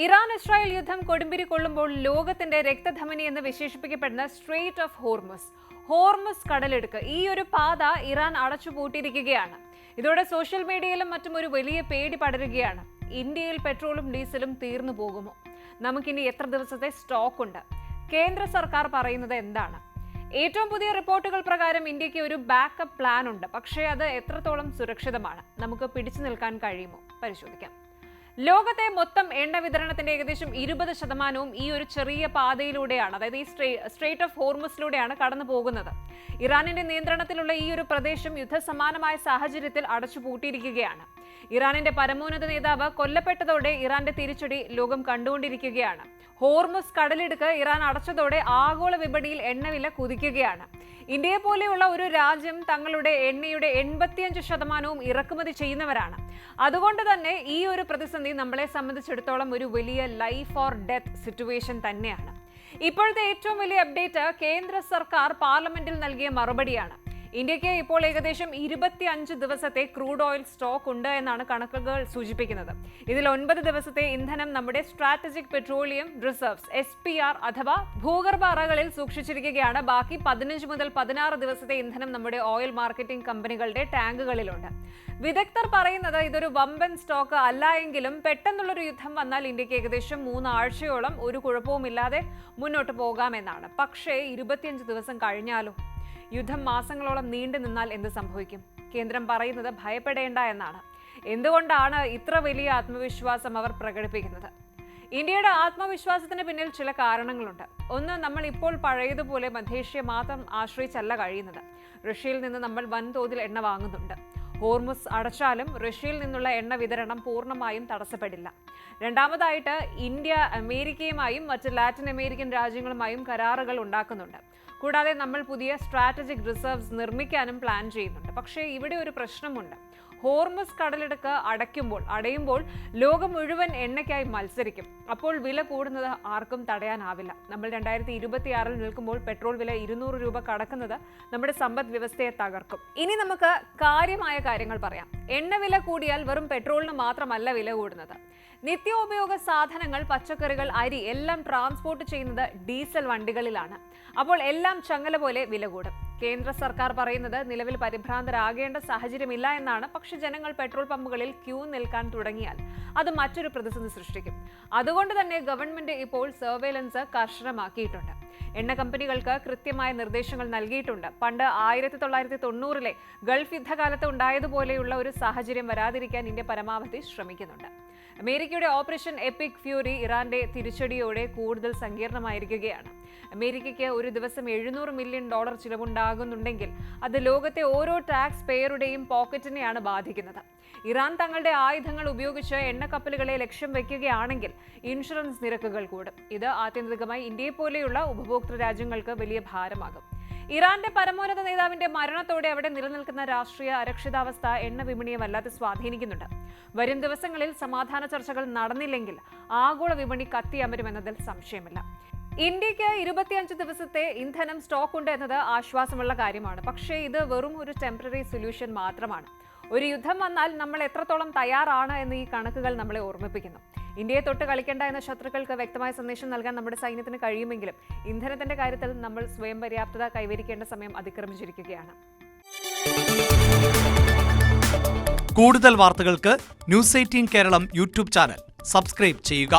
ഇറാൻ-ഇസ്രായേൽ യുദ്ധം കൊടുമ്പിരി കൊള്ളുമ്പോൾ ലോകത്തിന്റെ രക്തധമനി എന്ന് വിശേഷിപ്പിക്കപ്പെടുന്ന സ്ട്രെയിറ്റ് ഓഫ് ഹോർമുസ് കടലിടുക്ക് ഈ ഒരു പാത ഇറാൻ അടച്ചുപൂട്ടിയിരിക്കുകയാണ്. ഇതോടെ സോഷ്യൽ മീഡിയയിലും മറ്റും ഒരു വലിയ പേടി പടരുകയാണ്. ഇന്ത്യയിൽ പെട്രോളും ഡീസലും തീർന്നു പോകുമോ? നമുക്കിനി എത്ര ദിവസത്തെ സ്റ്റോക്ക് ഉണ്ട്? കേന്ദ്ര സർക്കാർ പറയുന്നത് എന്താണ്? ഏറ്റവും പുതിയ റിപ്പോർട്ടുകൾ പ്രകാരം ഇന്ത്യക്ക് ഒരു ബാക്കപ്പ് പ്ലാൻ ഉണ്ട്. പക്ഷേ അത് എത്രത്തോളം സുരക്ഷിതമാണ്? നമുക്ക് പിടിച്ചു നിൽക്കാൻ കഴിയുമോ? പരിശോധിക്കാം. ലോകത്തെ മൊത്തം എണ്ണ വിതരണത്തിന്റെ ഏകദേശം 20% ഈ ഒരു ചെറിയ പാതയിലൂടെയാണ്, അതായത് ഈ സ്ട്രെയിറ്റ് ഓഫ് ഹോർമുസിലൂടെയാണ് കടന്നു പോകുന്നത്. ഇറാനിന്റെ നിയന്ത്രണത്തിലുള്ള ഈ ഒരു പ്രദേശം യുദ്ധസമാനമായ സാഹചര്യത്തിൽ അടച്ചുപൂട്ടിയിരിക്കുകയാണ്. ഇറാനിന്റെ പരമോന്നത നേതാവ് കൊല്ലപ്പെട്ടതോടെ ഇറാന്റെ തിരിച്ചടി ലോകം കണ്ടുകൊണ്ടിരിക്കുകയാണ്. ഹോർമുസ് കടലിടുക്ക് ഇറാൻ അടച്ചതോടെ ആഗോള വിപണിയിൽ എണ്ണവില കുതിക്കുകയാണ്. ഇന്ത്യയെ പോലെയുള്ള ഒരു രാജ്യം തങ്ങളുടെ എണ്ണയുടെ 85% ഇറക്കുമതി ചെയ്യുന്നവരാണ്. അതുകൊണ്ട് തന്നെ ഈ ഒരു പ്രതിസന്ധി നമ്മളെ സംബന്ധിച്ചിടത്തോളം ഒരു വലിയ ലൈഫ് ഓർ ഡെത്ത് സിറ്റുവേഷൻ തന്നെയാണ്. ഇപ്പോഴത്തെ ഏറ്റവും വലിയ അപ്ഡേറ്റ് കേന്ദ്ര സർക്കാർ പാർലമെന്റിൽ നൽകിയ മറുപടിയാണ്. ഇന്ത്യക്ക് ഇപ്പോൾ ഏകദേശം 25 ദിവസത്തെ ക്രൂഡ് ഓയിൽ സ്റ്റോക്ക് ഉണ്ട് എന്നാണ് കണക്കുകൾ സൂചിപ്പിക്കുന്നത്. ഇതിൽ 9 ദിവസത്തെ ഇന്ധനം നമ്മുടെ സ്ട്രാറ്റജിക് പെട്രോളിയം റിസർവ്സ് SPR അഥവാ ഭൂഗർഭ അറകളിൽ സൂക്ഷിച്ചിരിക്കുകയാണ്. ബാക്കി 15 മുതൽ 16 ദിവസത്തെ ഇന്ധനം നമ്മുടെ ഓയിൽ മാർക്കറ്റിംഗ് കമ്പനികളുടെ ടാങ്കുകളിലുണ്ട്. വിദഗ്ധർ പറയുന്നത് ഇതൊരു വമ്പൻ സ്റ്റോക്ക് അല്ല എങ്കിലും പെട്ടെന്നുള്ളൊരു യുദ്ധം വന്നാൽ ഇന്ത്യക്ക് ഏകദേശം 3 ആഴ്ചയോളം ഒരു കുഴപ്പവുമില്ലാതെ മുന്നോട്ട് പോകാമെന്നാണ്. പക്ഷേ 25 ദിവസം കഴിഞ്ഞാലോ? യുദ്ധം മാസങ്ങളോളം നീണ്ടു നിന്നാൽ എന്ത് സംഭവിക്കും? കേന്ദ്രം പറയുന്നത് ഭയപ്പെടേണ്ട എന്നാണ്. എന്തുകൊണ്ടാണ് ഇത്ര വലിയ ആത്മവിശ്വാസം അവർ പ്രകടിപ്പിക്കുന്നത്? ഇന്ത്യയുടെ ആത്മവിശ്വാസത്തിന് പിന്നിൽ ചില കാരണങ്ങളുണ്ട്. ഒന്ന്, നമ്മൾ ഇപ്പോൾ പഴയതുപോലെ മധ്യേഷ്യ മാത്രം ആശ്രയിച്ചല്ല കഴിയുന്നത്. റഷ്യയിൽ നിന്ന് നമ്മൾ വൻതോതിൽ എണ്ണ വാങ്ങുന്നുണ്ട്. ഹോർമുസ് അടച്ചാലും റഷ്യയിൽ നിന്നുള്ള എണ്ണ വിതരണം പൂർണ്ണമായും തടസ്സപ്പെടില്ല. രണ്ടാമതായിട്ട്, ഇന്ത്യ അമേരിക്കയുമായും മറ്റ് ലാറ്റിൻ അമേരിക്കൻ രാജ്യങ്ങളുമായും കരാറുകൾ ഉണ്ടാക്കുന്നുണ്ട്. കൂടാതെ നമ്മൾ പുതിയ സ്ട്രാറ്റജിക് റിസർവ്സ് നിർമ്മിക്കാനും പ്ലാൻ ചെയ്യുന്നുണ്ട്. പക്ഷേ ഇവിടെ ഒരു പ്രശ്നമുണ്ട്. ഹോർമുസ് കടലിടുക്ക് അടയുമ്പോൾ ലോകം മുഴുവൻ എണ്ണയ്ക്കായി മത്സരിക്കും. അപ്പോൾ വില കൂടുന്നത് ആർക്കും തടയാനാവില്ല. നമ്മൾ 2026 നിൽക്കുമ്പോൾ പെട്രോൾ വില 200 രൂപ കടക്കുന്നത് നമ്മുടെ സമ്പദ് വ്യവസ്ഥയെ തകർക്കും. ഇനി നമുക്ക് കാര്യമായ കാര്യങ്ങൾ പറയാം. എണ്ണ വില കൂടിയാൽ വെറും പെട്രോളിന് മാത്രമല്ല വില കൂടുന്നത്. നിത്യോപയോഗ സാധനങ്ങൾ, പച്ചക്കറികൾ, അരി എല്ലാം ട്രാൻസ്പോർട്ട് ചെയ്യുന്നത് ഡീസൽ വണ്ടികളിലാണ്. അപ്പോൾ എല്ലാം ചങ്ങല പോലെ വില കൂടും. കേന്ദ്ര സർക്കാർ പറയുന്നത് നിലവിൽ പരിഭ്രാന്തരാകേണ്ട സാഹചര്യമില്ല എന്നാണ്. പക്ഷെ ജനങ്ങൾ പെട്രോൾ പമ്പുകളിൽ ക്യൂ നിൽക്കാൻ തുടങ്ങിയാൽ അത് മറ്റൊരു പ്രതിസന്ധി സൃഷ്ടിക്കും. അതുകൊണ്ട് തന്നെ ഗവൺമെന്റ് ഇപ്പോൾ സർവേലൻസ് കർശനമാക്കിയിട്ടുണ്ട്. എണ്ണ കമ്പനികൾക്ക് കൃത്യമായ നിർദ്ദേശങ്ങൾ നൽകിയിട്ടുണ്ട്. പണ്ട് 1990-ലെ ഗൾഫ് യുദ്ധകാലത്ത് ഉണ്ടായതുപോലെയുള്ള ഒരു സാഹചര്യം വരാതിരിക്കാൻ ഇന്ത്യ പരമാവധി ശ്രമിക്കുന്നുണ്ട്. അമേരിക്കയുടെ ഓപ്പറേഷൻ എപ്പിക് ഫ്യൂറി ഇറാന്റെ തിരിച്ചടിയോടെ കൂടുതൽ സങ്കീർണമായിരിക്കുകയാണ്. അമേരിക്കയ്ക്ക് ഒരു ദിവസം $700 മില്യൺ ചിലവുണ്ടാകുന്നുണ്ടെങ്കിൽ അത് ലോകത്തെ ഓരോ ടാക്സ് പേയറുടെയും പോക്കറ്റിനെയാണ് ബാധിക്കുന്നത്. ഇറാൻ തങ്ങളുടെ ആയുധങ്ങൾ ഉപയോഗിച്ച് എണ്ണക്കപ്പലുകളെ ലക്ഷ്യം വയ്ക്കുകയാണെങ്കിൽ ഇൻഷുറൻസ് നിരക്കുകൾ കൂടും. ഇത് ആത്യന്തികമായി ഇന്ത്യയെ പോലെയുള്ള ഉപഭോക്തൃ രാജ്യങ്ങൾക്ക് വലിയ ഭാരമാകും. ഇറാന്റെ പരമോന്നത നേതാവിന്റെ മരണത്തോടെ അവിടെ നിലനിൽക്കുന്ന രാഷ്ട്രീയ അരക്ഷിതാവസ്ഥ എണ്ണ വിപണിയെ വല്ലാതെ സ്വാധീനിക്കുന്നുണ്ട്. വരും ദിവസങ്ങളിൽ സമാധാന ചർച്ചകൾ നടന്നില്ലെങ്കിൽ ആഗോള വിപണി കത്തിയമരുമെന്നതിൽ സംശയമില്ല. ഇന്ത്യക്ക് 25 ദിവസത്തെ ഇന്ധനം സ്റ്റോക്ക് ഉണ്ട് എന്നത് ആശ്വാസമുള്ള കാര്യമാണ്. പക്ഷേ ഇത് വെറും ഒരു ടെമ്പററി സൊല്യൂഷൻ മാത്രമാണ്. ഒരു യുദ്ധം വന്നാൽ നമ്മൾ എത്രത്തോളം തയ്യാറാണ് എന്ന് ഈ കണക്കുകൾ നമ്മളെ ഓർമ്മിപ്പിക്കുന്നു. ഇന്ത്യയെ തൊട്ട് കളിക്കേണ്ട എന്ന ശത്രുക്കൾക്ക് വ്യക്തമായ സന്ദേശം നൽകാൻ നമ്മുടെ സൈന്യത്തിന് കഴിയുമെങ്കിലും ഇന്ധനത്തിന്റെ കാര്യത്തിൽ നമ്മൾ സ്വയം പര്യാപ്തത കൈവരിക്കേണ്ട സമയം അതിക്രമിച്ചിരിക്കുകയാണ്. കൂടുതൽ വാർത്തകൾക്ക് News 18 Keralam YouTube channel subscribe ചെയ്യുക.